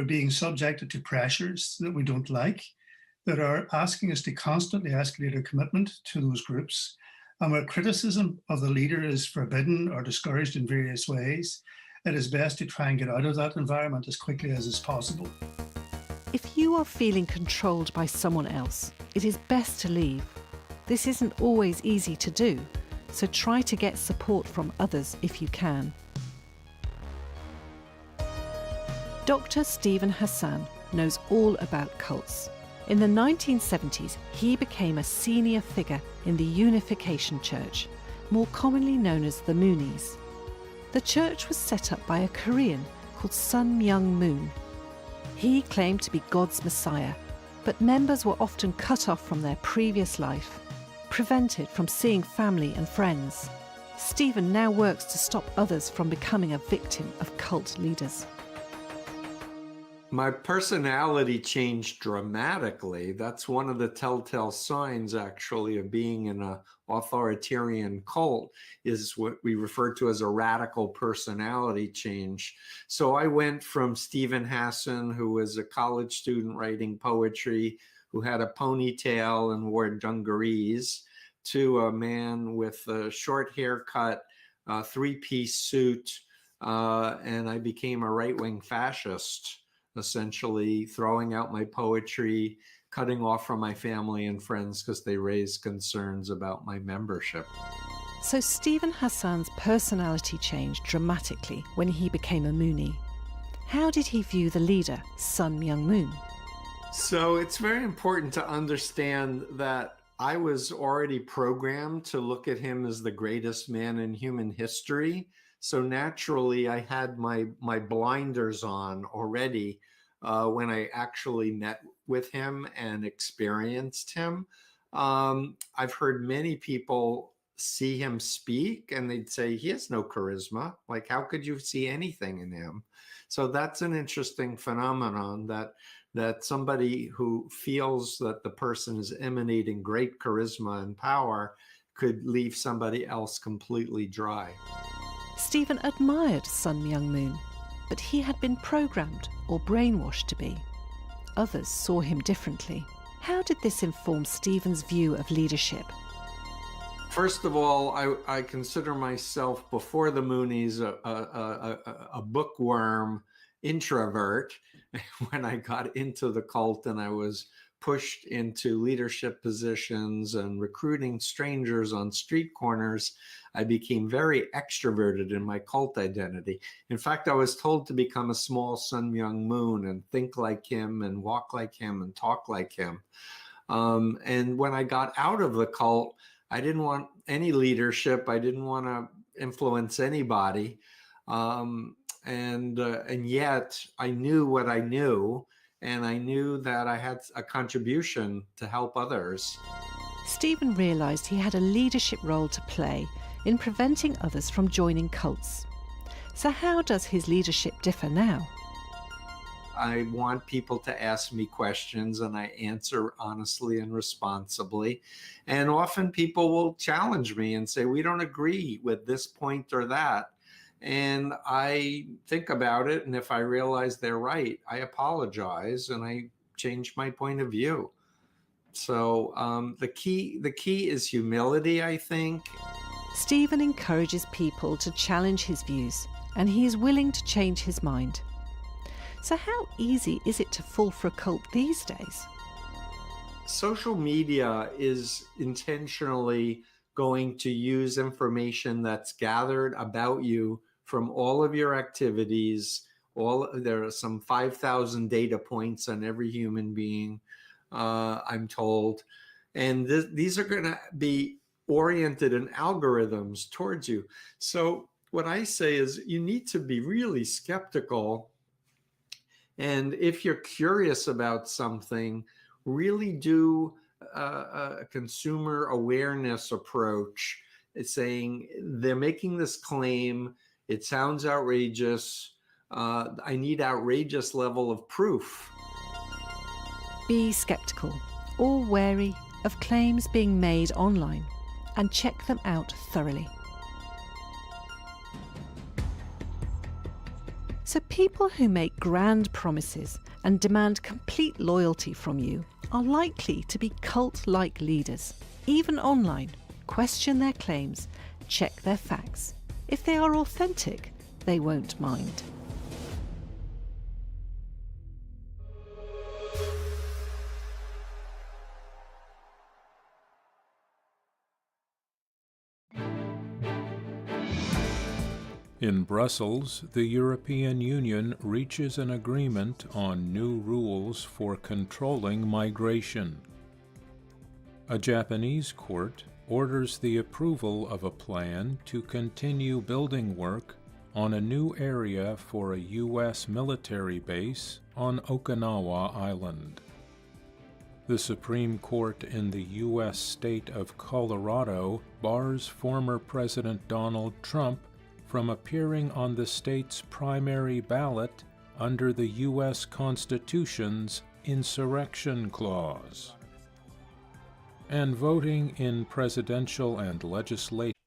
we're being subjected to pressures that we don't like, that are asking us to constantly escalate our commitment to those groups, and where criticism of the leader is forbidden or discouraged in various ways, it is best to try and get out of that environment as quickly as is possible. If you are feeling controlled by someone else, it is best to leave. This isn't always easy to do, so try to get support from others if you can. Dr. Stephen Hassan knows all about cults. In the 1970s, he became a senior figure in the Unification Church, more commonly known as the Moonies. The church was set up by a Korean called Sun Myung Moon. He claimed to be God's Messiah, but members were often cut off from their previous life, prevented from seeing family and friends. Stephen now works to stop others from becoming a victim of cult leaders. My personality changed dramatically. That's one of the telltale signs, actually, of being in an authoritarian cult, is what we refer to as a radical personality change. So I went from Stephen Hassan, who was a college student writing poetry, who had a ponytail and wore dungarees, to a man with a short haircut, three-piece suit, and I became a right-wing fascist, essentially throwing out my poetry, cutting off from my family and friends because they raised concerns about my membership. So Stephen Hassan's personality changed dramatically when he became a Moonie. How did he view the leader, Sun Myung Moon? So it's very important to understand that I was already programmed to look at him as the greatest man in human history. So naturally, I had my blinders on already when I actually met with him and experienced him. I've heard many people see him speak and they'd say, he has no charisma. Like, how could you see anything in him? So that's an interesting phenomenon, that somebody who feels that the person is emanating great charisma and power could leave somebody else completely dry. Stephen admired Sun Myung Moon, but he had been programmed or brainwashed to be. Others saw him differently. How did this inform Stephen's view of leadership? First of all, I consider myself, before the Moonies, a bookworm introvert. When I got into the cult and I was pushed into leadership positions and recruiting strangers on street corners, I became very extroverted in my cult identity. In fact, I was told to become a small Sun Myung Moon and think like him and walk like him and talk like him. And when I got out of the cult, I didn't want any leadership. I didn't want to influence anybody. And yet I knew what I knew, and I knew that I had a contribution to help others. Stephen realised he had a leadership role to play in preventing others from joining cults. So how does his leadership differ now? I want people to ask me questions and I answer honestly and responsibly. And often people will challenge me and say, we don't agree with this point or that. And I think about it, and if I realize they're right, I apologize and I change my point of view. So the key is humility, I think. Stephen encourages people to challenge his views, and he is willing to change his mind. So how easy is it to fall for a cult these days? Social media is intentionally going to use information that's gathered about you from all of your activities. There are some 5,000 data points on every human being, I'm told. And these are going to be oriented in algorithms towards you. So what I say is you need to be really skeptical. And if you're curious about something, really do a consumer awareness approach. It's saying they're making this claim. It sounds outrageous. I need outrageous level of proof. Be skeptical or wary of claims being made online, and check them out thoroughly. So people who make grand promises and demand complete loyalty from you are likely to be cult-like leaders. Even online, question their claims, check their facts. If they are authentic, they won't mind. In Brussels, the European Union reaches an agreement on new rules for controlling migration. A Japanese court orders the approval of a plan to continue building work on a new area for a U.S. military base on Okinawa Island. The Supreme Court in the U.S. state of Colorado bars former President Donald Trump from appearing on the state's primary ballot under the U.S. Constitution's Insurrection Clause. And voting in presidential and legislative